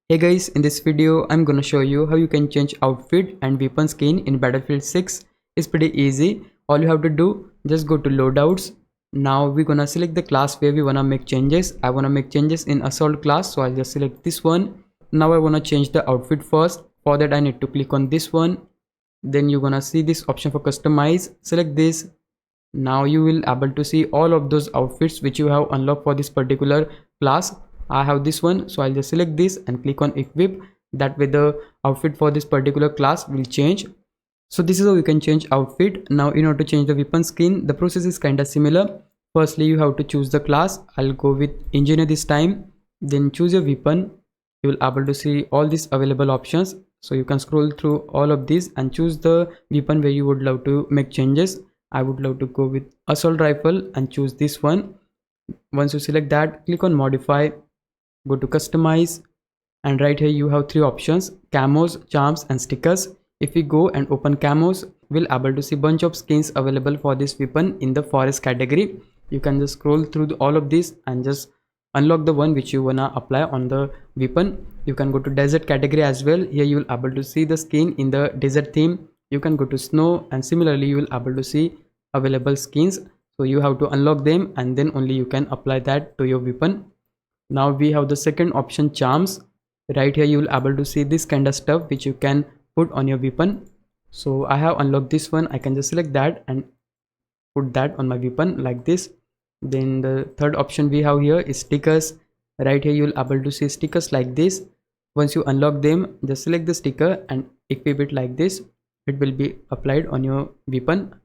Hey guys, in this video I'm gonna show you how you can change outfit and weapon skin in Battlefield 6. It's pretty easy. All you have to do, just go to loadouts. Now we're gonna select the class where we wanna make changes. I wanna make changes in assault class, so I'll just select this one. Now I wanna change the outfit first. For that I need to click on this one. Then you're gonna see this option for customize. Select this. Now you will able to see all of those outfits which you have unlocked for this particular class. I have this one, so I'll just select this and click on equip. That way the outfit for this particular class will change. So this is how you can change outfit. Now in order to change the weapon skin, the process is kind of similar. Firstly you have to choose the class. I'll go with engineer this time. Then choose your weapon. You will able to see all these available options, so you can scroll through all of these and choose the weapon where you would love to make changes. I would love to go with assault rifle and choose this one. Once you select that, click on modify, go to customize, and right here you have three options: camos, charms and stickers. If we go and open camos, we'll able to see bunch of skins available for this weapon in the forest category. You can just scroll through all of this and just unlock the one which you wanna apply on the weapon. You can go to desert category as well. Here you will able to see the skin in the desert theme. You can go to snow, and similarly you will able to see available skins. So you have to unlock them and then only you can apply that to your weapon. Now we have the second option, charms. Right here you will able to see this kind of stuff which you can put on your weapon. So I have unlocked this one. I can just select that and put that on my weapon like this. Then the third option we have here is stickers. Right here you will able to see stickers like this. Once you unlock them, just select the sticker and equip it like this. It will be applied on your weapon.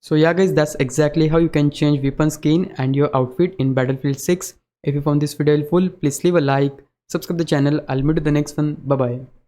So yeah guys, that's exactly how you can change weapon skin and your outfit in Battlefield 6. If you found this video helpful, please leave a like, subscribe the channel. I'll meet you in the next one. Bye bye.